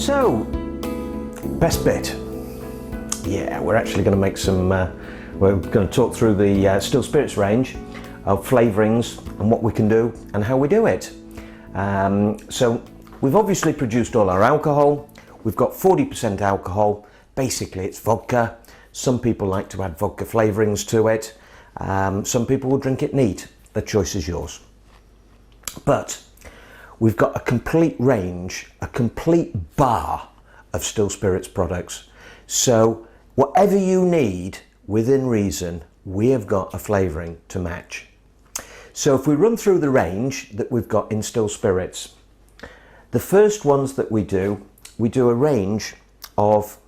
So, best bit. Yeah, we're actually going to make some, we're going to talk through the still spirits range of flavourings and what we can do and how we do it. So, we've obviously produced all our alcohol. We've got 40% alcohol. Basically, it's vodka. Some people like to add vodka flavourings to it. Some people will drink it neat. The choice is yours. But we've got a complete range, a complete bar of still spirits products. So whatever you need within reason, we have got a flavouring to match. So if we run through the range that we've got in still spirits, the first ones that we do a range of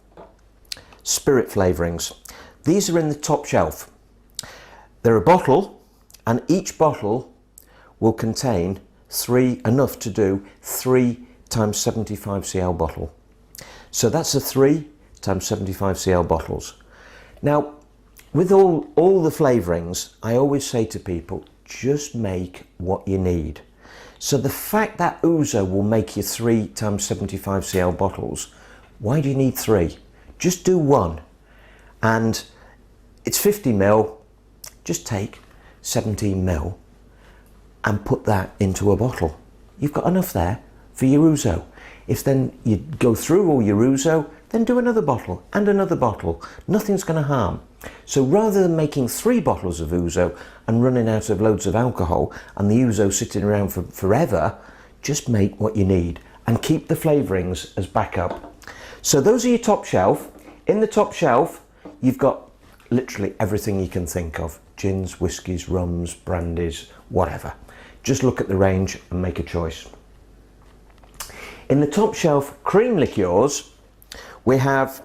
spirit flavourings. These are in the top shelf. They're a bottle, and each bottle will contain enough to do 3 times 75 cl bottle. So that's a 3 times 75 cl bottles. Now, with all the flavourings, I always say to people, just make what you need. So the fact that ouzo will make you 3 times 75 cl bottles, why do you need 3? Just do 1. And it's 50 ml, just take 17 ml and put that into a bottle. You've got enough there for your ouzo. If then you go through all your ouzo, then do another bottle and another bottle. Nothing's going to harm. So rather than making 3 bottles of ouzo and running out of loads of alcohol and the ouzo sitting around for forever, just make what you need and keep the flavourings as backup. So those are your top shelf. In the top shelf, you've got literally everything you can think of. Gins, whiskies, rums, brandies, whatever. Just look at the range and make a choice. In the top shelf cream liqueurs, we have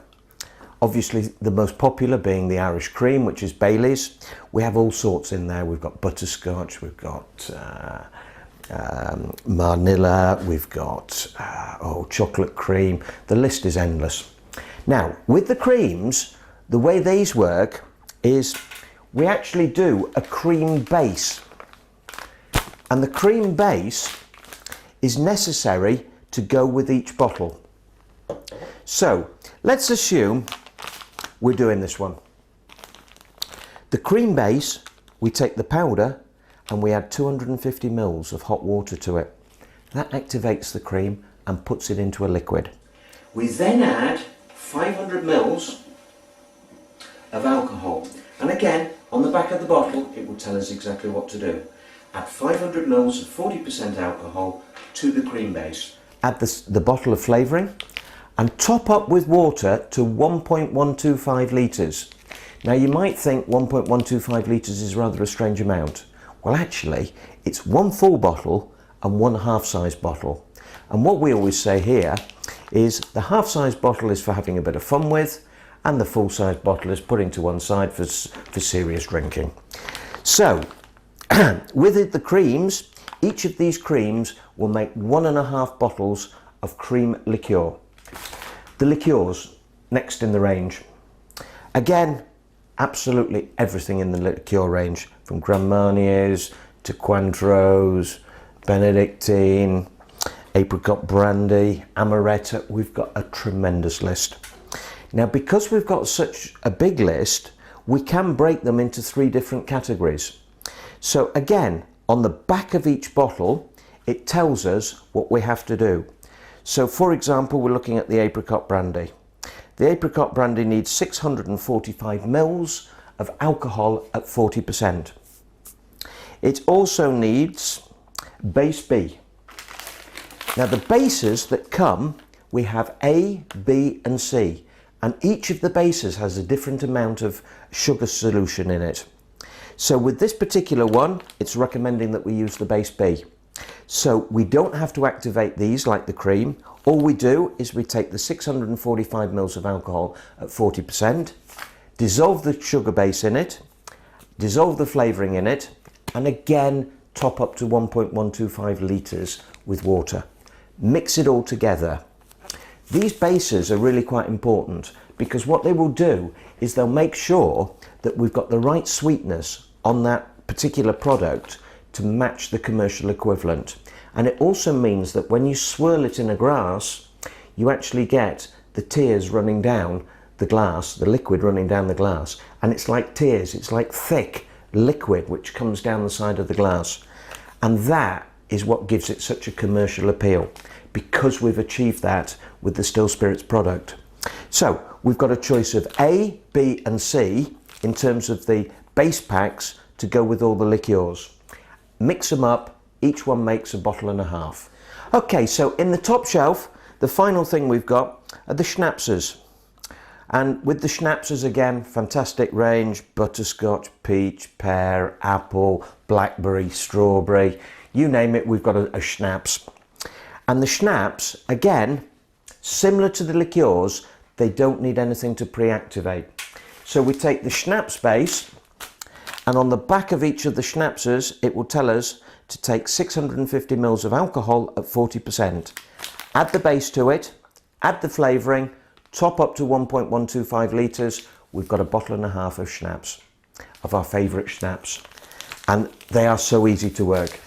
obviously the most popular being the Irish cream, which is Bailey's. We have all sorts in there. We've got butterscotch, we've got Manila, we've got chocolate cream. The list is endless. Now, with the creams, the way these work is we actually do a cream base. And the cream base is necessary to go with each bottle. So let's assume we're doing this one. The cream base, we take the powder and we add 250 ml of hot water to it. That activates the cream and puts it into a liquid. We then add 500 ml of alcohol. And again, on the back of the bottle, it will tell us exactly what to do. Add 500 ml of 40% alcohol to the cream base. Add the bottle of flavouring and top up with water to 1.125 litres. Now you might think 1.125 litres is rather a strange amount. Well, actually, it's 1 full bottle and 1 half-size bottle. And what we always say here is the half-size bottle is for having a bit of fun with, and the full-size bottle is putting to one side for serious drinking. So, with the creams, each of these creams will make 1.5 bottles of cream liqueur. The liqueurs, next in the range. Again, absolutely everything in the liqueur range, from Grand Marniers to Cointreau's, Benedictine, apricot brandy, amaretto. We've got a tremendous list. Now, because we've got such a big list, we can break them into 3 different categories. So again, on the back of each bottle, it tells us what we have to do. So for example, we're looking at the apricot brandy. The apricot brandy needs 645 ml of alcohol at 40%. It also needs base B. Now the bases that come, we have A, B and C, and each of the bases has a different amount of sugar solution in it. So with this particular one, it's recommending that we use the base B. So we don't have to activate these like the cream. All we do is we take the 645 ml of alcohol at 40%, dissolve the sugar base in it, dissolve the flavouring in it, and again top up to 1.125 litres with water. Mix it all together. These bases are really quite important because what they will do is they'll make sure that we've got the right sweetness on that particular product to match the commercial equivalent. And it also means that when you swirl it in a glass, you actually get the tears running down the glass, the liquid running down the glass, and it's like tears, it's like thick liquid which comes down the side of the glass. And that is what gives it such a commercial appeal, because we've achieved that with the still spirits product. So we've got a choice of A, B and C in terms of the base packs to go with all the liqueurs. Mix them up, each one makes a bottle and a half. Okay, so in the top shelf, the final thing we've got are the schnappers. And with the schnappers, again, fantastic range: butterscotch, peach, pear, apple, blackberry, strawberry, you name it, we've got a schnapps. And the schnapps, again, similar to the liqueurs, they don't need anything to pre-activate. So we take the schnapps base, and on the back of each of the schnappers, it will tell us to take 650 ml of alcohol at 40%. Add the base to it, add the flavouring, top up to 1.125 litres, we've got a bottle and a half of schnapps, of our favourite schnapps. And they are so easy to work.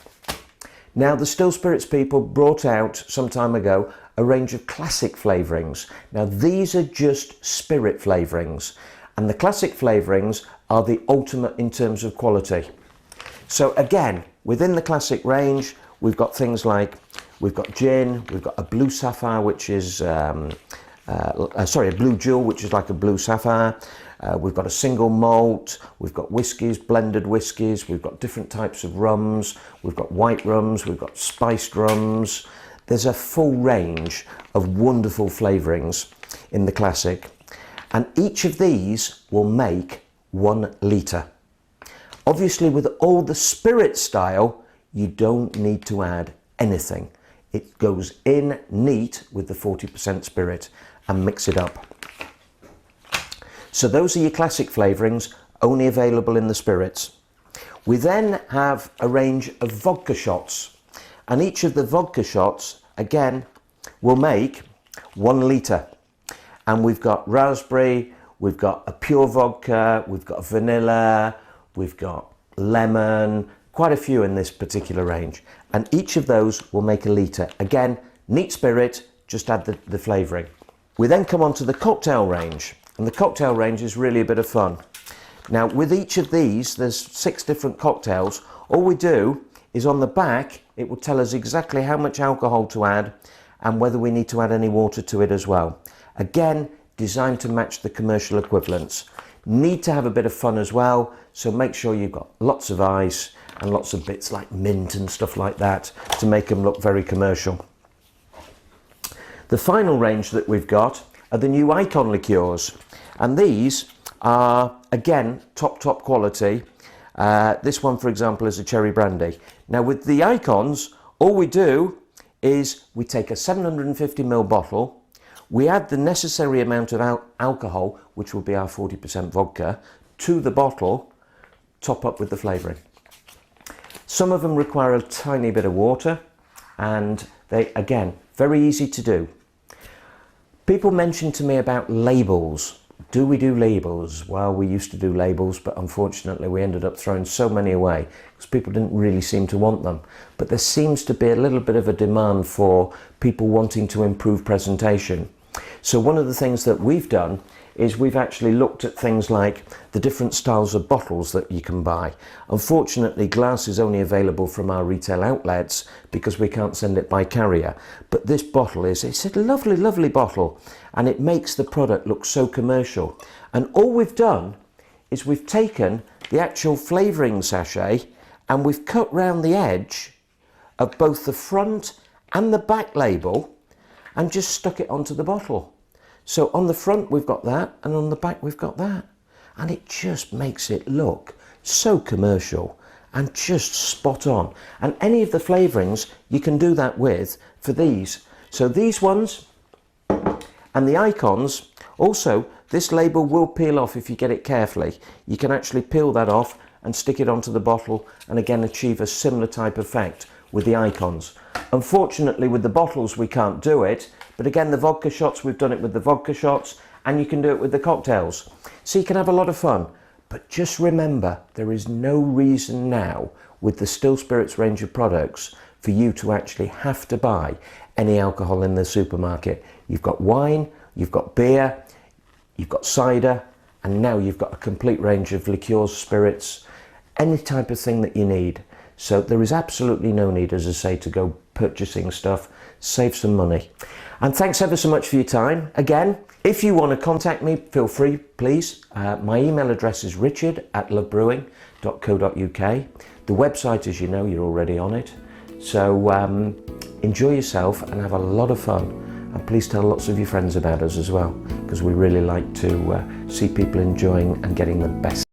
Now, the Still Spirits people brought out some time ago a range of classic flavourings. Now, these are just spirit flavourings, and the classic flavourings are the ultimate in terms of quality. So again, within the classic range, we've got things like, we've got gin, we've got a blue sapphire, which is, a blue jewel, which is like a blue sapphire. We've got a single malt, we've got whiskies, blended whiskies, we've got different types of rums, we've got white rums, we've got spiced rums. There's a full range of wonderful flavourings in the classic, and each of these will make 1 litre. Obviously, with all the spirit style, you don't need to add anything. It goes in neat with the 40% spirit, and mix it up. So those are your classic flavourings, only available in the spirits. We then have a range of vodka shots, and each of the vodka shots, again, will make 1 litre. And we've got raspberry, we've got a pure vodka, we've got vanilla, we've got lemon, quite a few in this particular range. And each of those will make 1 litre. Again, neat spirit, just add the flavouring. We then come on to the cocktail range, and the cocktail range is really a bit of fun. Now, with each of these, there's 6 different cocktails. All we do is on the back, it will tell us exactly how much alcohol to add and whether we need to add any water to it as well. Again, designed to match the commercial equivalents. Need to have a bit of fun as well, so make sure you've got lots of ice and lots of bits like mint and stuff like that to make them look very commercial. The final range that we've got are the new Icon liqueurs, and these are, again, top quality. This one, for example, is a cherry brandy. Now, with the Icons, all we do is we take a 750 ml bottle, we add the necessary amount of alcohol, which will be our 40% vodka, to the bottle, top up with the flavouring. Some of them require a tiny bit of water, and they, again, very easy to do. People mention to me about labels. Do we do labels? Well, we used to do labels, but unfortunately we ended up throwing so many away because people didn't really seem to want them. But there seems to be a little bit of a demand for people wanting to improve presentation. So one of the things that we've done is we've actually looked at things like the different styles of bottles that you can buy. Unfortunately, glass is only available from our retail outlets because we can't send it by carrier. But this bottle it's a lovely bottle, and it makes the product look so commercial. And all we've done is we've taken the actual flavouring sachet and we've cut round the edge of both the front and the back label and just stuck it onto the bottle. So on the front we've got that, and on the back we've got that. And it just makes it look so commercial and just spot on. And any of the flavourings you can do that with for these. So these ones and the Icons, also this label will peel off if you get it carefully. You can actually peel that off and stick it onto the bottle and again achieve a similar type effect with the Icons. Unfortunately, with the bottles we can't do it, but again, the vodka shots, we've done it with the vodka shots, and you can do it with the cocktails. So you can have a lot of fun. But just remember, there is no reason now with the Still Spirits range of products for you to actually have to buy any alcohol in the supermarket. You've got wine, you've got beer, you've got cider, and now you've got a complete range of liqueurs, spirits, any type of thing that you need. So there is absolutely no need, as I say, to go purchasing stuff. Save some money. And thanks ever so much for your time. Again, if you want to contact me, feel free, please. My email address is richard@lovebrewing.co.uk. The website, as you know, you're already on it. So enjoy yourself and have a lot of fun. And please tell lots of your friends about us as well, because we really like to see people enjoying and getting the best.